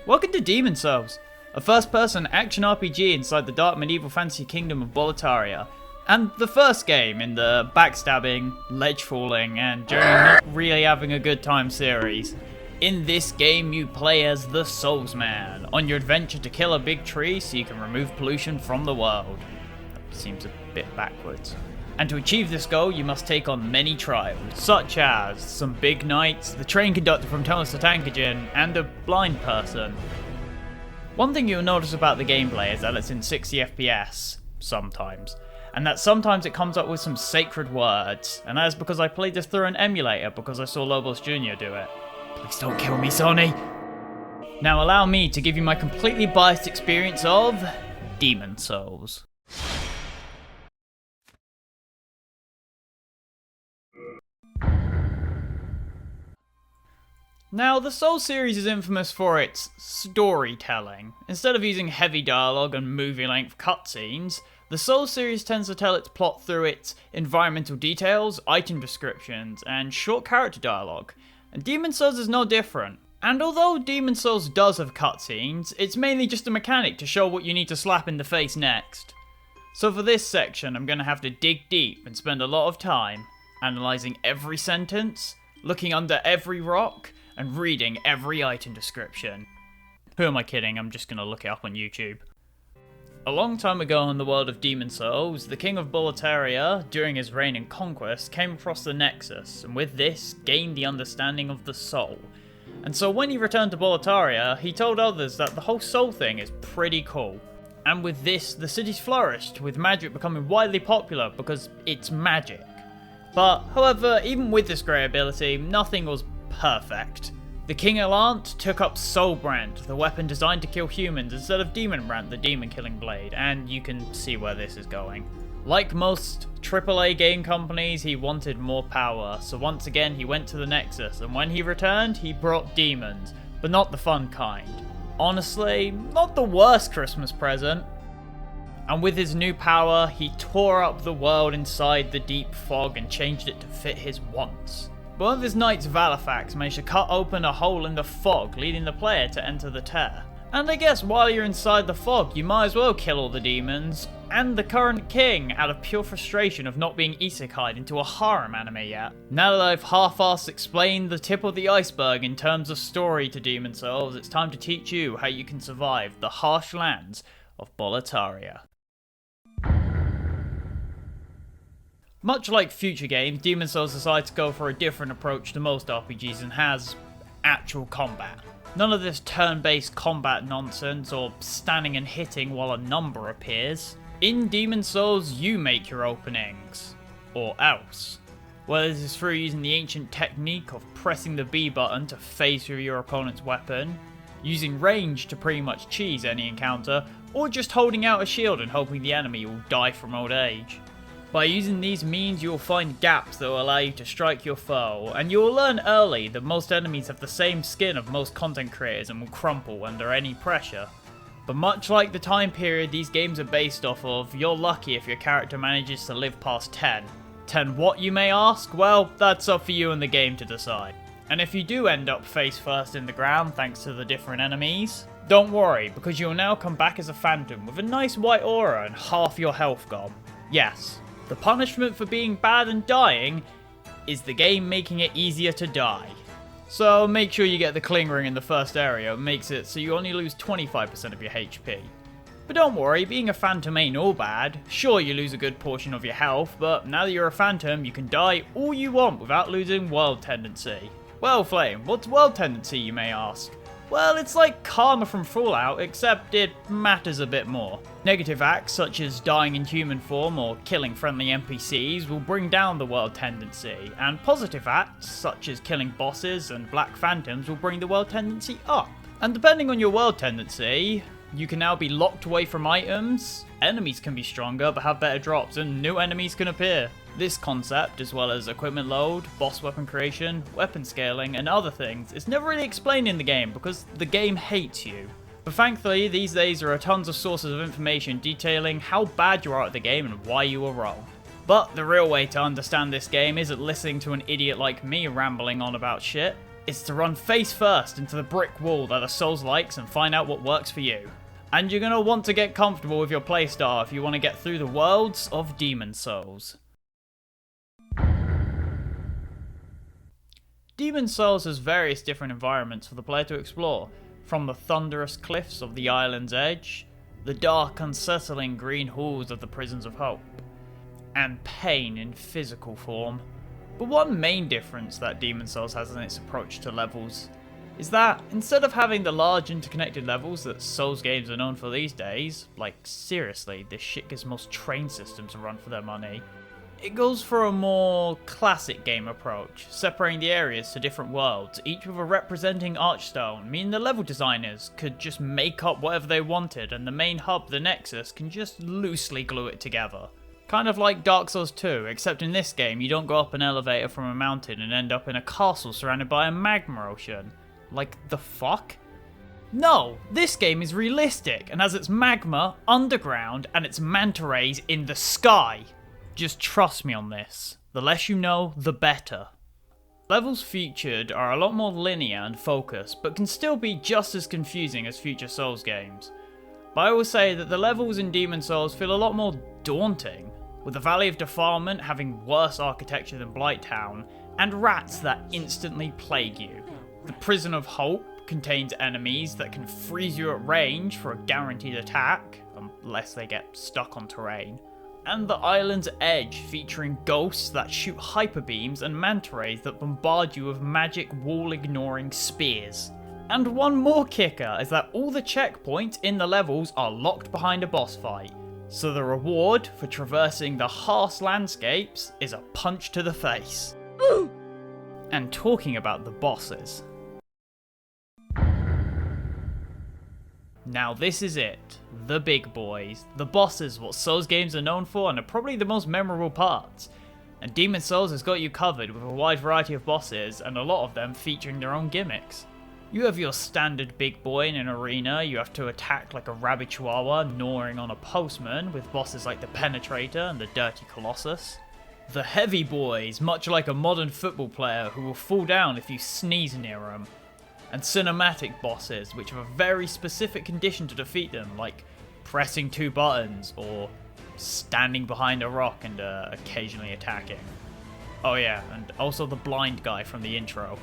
Welcome to Demon Souls, a first-person action RPG inside the dark medieval fantasy kingdom of Boletaria, and the first game in the backstabbing, ledge-falling, and generally not really having a good time series. In this game you play as the Souls Man, on your adventure to kill a big tree so you can remove pollution from the world. That seems a bit backwards. And to achieve this goal, you must take on many trials, such as some big knights, the train conductor from Thomas the Tank Engine, and a blind person. One thing you'll notice about the gameplay is that it's in 60 FPS, sometimes, and that sometimes it comes up with some sacred words, and that is because I played this through an emulator because I saw Lobos Jr. do it. Please don't kill me, Sony! Now allow me to give you my completely biased experience of Demon Souls. Now, the Souls series is infamous for its storytelling. Instead of using heavy dialogue and movie-length cutscenes, the Souls series tends to tell its plot through its environmental details, item descriptions, and short character dialogue. And Demon Souls is no different. And although Demon Souls does have cutscenes, it's mainly just a mechanic to show what you need to slap in the face next. So for this section, I'm going to have to dig deep and spend a lot of time analysing every sentence, looking under every rock, and reading every item description. Who am I kidding? I'm just going to look it up on YouTube. A long time ago in the world of Demon Souls, the king of Boletaria, during his reign and conquest, came across the Nexus, and with this, gained the understanding of the soul. And so when he returned to Boletaria, he told others that the whole soul thing is pretty cool. And with this, the city's flourished, with magic becoming widely popular because it's magic. But, however, even with this great ability, nothing was perfect. The King Allant took up Soulbrand, the weapon designed to kill humans, instead of Demonbrand, the demon-killing blade, and you can see where this is going. Like most AAA game companies, he wanted more power, so once again he went to the Nexus, and when he returned, he brought demons, but not the fun kind. Honestly, not the worst Christmas present. And with his new power, he tore up the world inside the deep fog and changed it to fit his wants. One of his knights, Valifax, managed to cut open a hole in the fog, leading the player to enter the tear. And I guess while you're inside the fog, you might as well kill all the demons, and the current king, out of pure frustration of not being isekai'd into a harem anime yet. Now that I've half-assed explained the tip of the iceberg in terms of story to Demon Souls, it's time to teach you how you can survive the harsh lands of Boletaria. Much like future games, Demon Souls decided to go for a different approach to most RPGs and has actual combat. None of this turn-based combat nonsense or standing and hitting while a number appears. In Demon Souls, you make your openings. Or else. Whether this is through using the ancient technique of pressing the B button to phase through your opponent's weapon, using range to pretty much cheese any encounter, or just holding out a shield and hoping the enemy will die from old age. By using these means, you will find gaps that will allow you to strike your foe, and you will learn early that most enemies have the same skin of most content creators and will crumple under any pressure. But much like the time period these games are based off of, you're lucky if your character manages to live past 10. 10 what, you may ask? Well, that's up for you and the game to decide. And if you do end up face first in the ground thanks to the different enemies, don't worry, because you'll now come back as a phantom with a nice white aura and half your health gone. Yes. The punishment for being bad and dying is the game making it easier to die. So make sure you get the Cling Ring in the first area, it makes it so you only lose 25% of your HP. But don't worry, being a phantom ain't all bad. Sure, you lose a good portion of your health, but now that you're a phantom, you can die all you want without losing World Tendency. Well, Flame, what's World Tendency, you may ask? Well, it's like karma from Fallout, except it matters a bit more. Negative acts, such as dying in human form or killing friendly NPCs, will bring down the world tendency, and positive acts, such as killing bosses and black phantoms, will bring the world tendency up. And depending on your world tendency, you can now be locked away from items, enemies can be stronger but have better drops, and new enemies can appear. This concept, as well as equipment load, boss weapon creation, weapon scaling, and other things, is never really explained in the game because the game hates you. But thankfully, these days there are tons of sources of information detailing how bad you are at the game and why you were wrong. But the real way to understand this game isn't listening to an idiot like me rambling on about shit. is to run face first into the brick wall that the Souls likes and find out what works for you. And you're going to want to get comfortable with your playstyle if you want to get through the worlds of Demon Souls. Demon Souls has various different environments for the player to explore, from the thunderous cliffs of the island's edge, the dark, unsettling green halls of the prisons of Hopp, and pain in physical form. But one main difference that Demon Souls has in its approach to levels is that instead of having the large interconnected levels that Souls games are known for these days, like seriously, this shit gives most train systems a run for their money, it goes for a more classic game approach, separating the areas to different worlds, each with a representing archstone, meaning the level designers could just make up whatever they wanted and the main hub, the Nexus, can just loosely glue it together. Kind of like Dark Souls 2, except in this game you don't go up an elevator from a mountain and end up in a castle surrounded by a magma ocean. Like, the fuck? No, this game is realistic and has its magma underground and its manta rays in the sky. Just trust me on this. The less you know, the better. Levels featured are a lot more linear and focused, but can still be just as confusing as future Souls games. But I will say that the levels in Demon Souls feel a lot more daunting, with the Valley of Defilement having worse architecture than Blighttown, and rats that instantly plague you. The Prison of Hope contains enemies that can freeze you at range for a guaranteed attack, unless they get stuck on terrain. And the Island's Edge featuring ghosts that shoot hyper beams and manta rays that bombard you with magic wall-ignoring spears. And one more kicker is that all the checkpoints in the levels are locked behind a boss fight, so the reward for traversing the harsh landscapes is a punch to the face. Ooh. And talking about the bosses. Now this is it, the big boys. The bosses, what Souls games are known for and are probably the most memorable parts. And Demon Souls has got you covered with a wide variety of bosses and a lot of them featuring their own gimmicks. You have your standard big boy in an arena you have to attack like a rabid chihuahua gnawing on a postman, with bosses like the Penetrator and the Dirty Colossus. The heavy boys, much like a modern football player who will fall down if you sneeze near them. And cinematic bosses, which have a very specific condition to defeat them, like pressing 2 buttons or standing behind a rock and occasionally attacking. Oh yeah, and also the blind guy from the intro.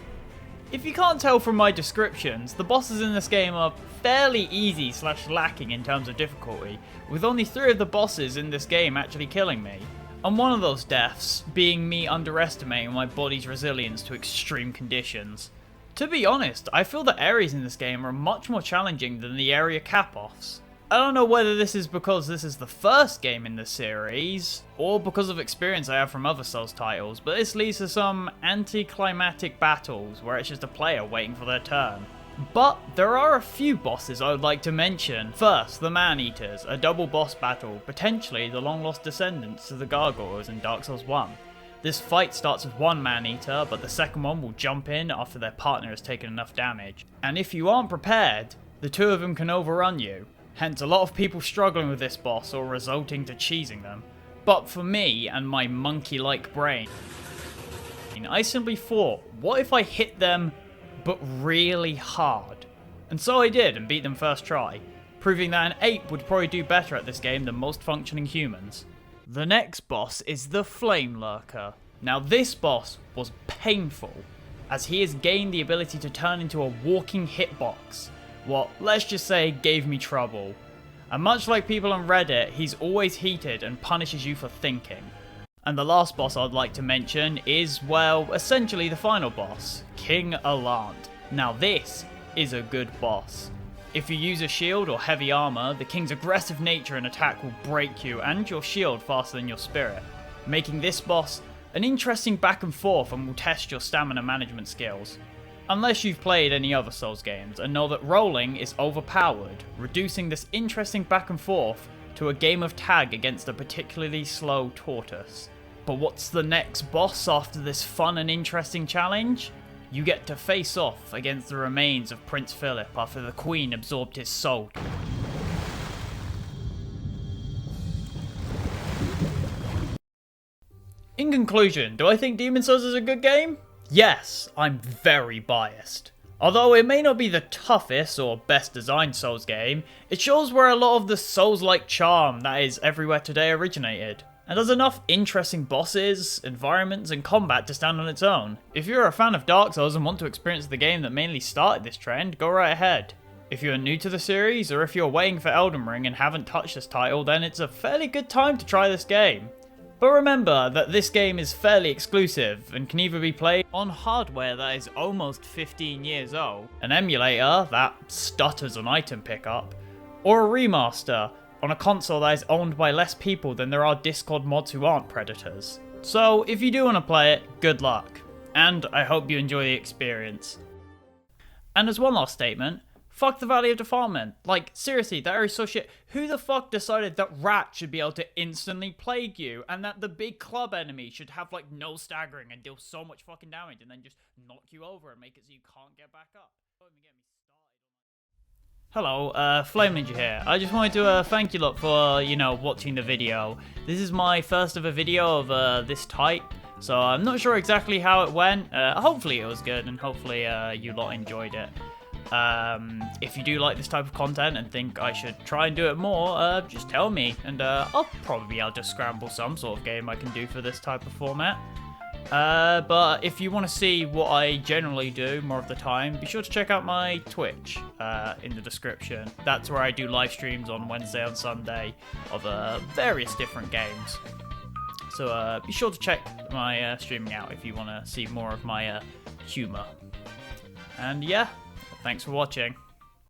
If you can't tell from my descriptions, the bosses in this game are fairly easy / lacking in terms of difficulty, with only 3 of the bosses in this game actually killing me. And one of those deaths being me underestimating my body's resilience to extreme conditions. To be honest, I feel that areas in this game are much more challenging than the area cap-offs. I don't know whether this is because this is the first game in the series, or because of experience I have from other Souls titles, but this leads to some anticlimactic battles where it's just a player waiting for their turn. But there are a few bosses I would like to mention. First, the Maneaters, a double boss battle, potentially the long-lost descendants to the Gargoyles in Dark Souls 1. This fight starts with one Maneater, but the second one will jump in after their partner has taken enough damage. And if you aren't prepared, the 2 of them can overrun you. Hence a lot of people struggling with this boss or resulting to cheesing them. But for me and my monkey-like brain, I simply thought, what if I hit them but really hard? And so I did and beat them first try, proving that an ape would probably do better at this game than most functioning humans. The next boss is the Flamelurker. Now this boss was painful, as he has gained the ability to turn into a walking hitbox. What, let's just say, gave me trouble. And much like people on Reddit, he's always heated and punishes you for thinking. And the last boss I'd like to mention is, well, essentially the final boss, King Allant. Now this is a good boss. If you use a shield or heavy armor, the king's aggressive nature and attack will break you and your shield faster than your spirit, making this boss an interesting back and forth and will test your stamina management skills. Unless you've played any other Souls games and know that rolling is overpowered, reducing this interesting back and forth to a game of tag against a particularly slow tortoise. But what's the next boss after this fun and interesting challenge? You get to face off against the remains of Prince Philip after the Queen absorbed his soul. In conclusion, do I think Demon Souls is a good game? Yes, I'm very biased. Although it may not be the toughest or best designed Souls game, it shows where a lot of the Souls-like charm that is everywhere today originated, and has enough interesting bosses, environments, and combat to stand on its own. If you're a fan of Dark Souls and want to experience the game that mainly started this trend, go right ahead. If you're new to the series, or if you're waiting for Elden Ring and haven't touched this title, then it's a fairly good time to try this game. But remember that this game is fairly exclusive and can either be played on hardware that is almost 15 years old, an emulator that stutters on item pickup, or a remaster on a console that is owned by less people than there are Discord mods who aren't predators. So if you do want to play it, good luck, and I hope you enjoy the experience. And as one last statement, fuck the Valley of Defilement. Like, seriously, that is so shit. Who the fuck decided that rats should be able to instantly plague you, and that the big club enemy should have, like, no staggering and deal so much fucking damage, and then just knock you over and make it so you can't get back up? Hello, Flame Ninja here. I just wanted to thank you lot for, watching the video. This is my first ever video of this type, so I'm not sure exactly how it went. Hopefully it was good, and hopefully you lot enjoyed it. If you do like this type of content and think I should try and do it more, just tell me, and I'll probably be able to scramble some sort of game I can do for this type of format. But if you want to see what I generally do more of the time, be sure to check out my Twitch in the description. That's where I do live streams on Wednesday and Sunday of various different games. So be sure to check my streaming out if you want to see more of my humour. And yeah, thanks for watching.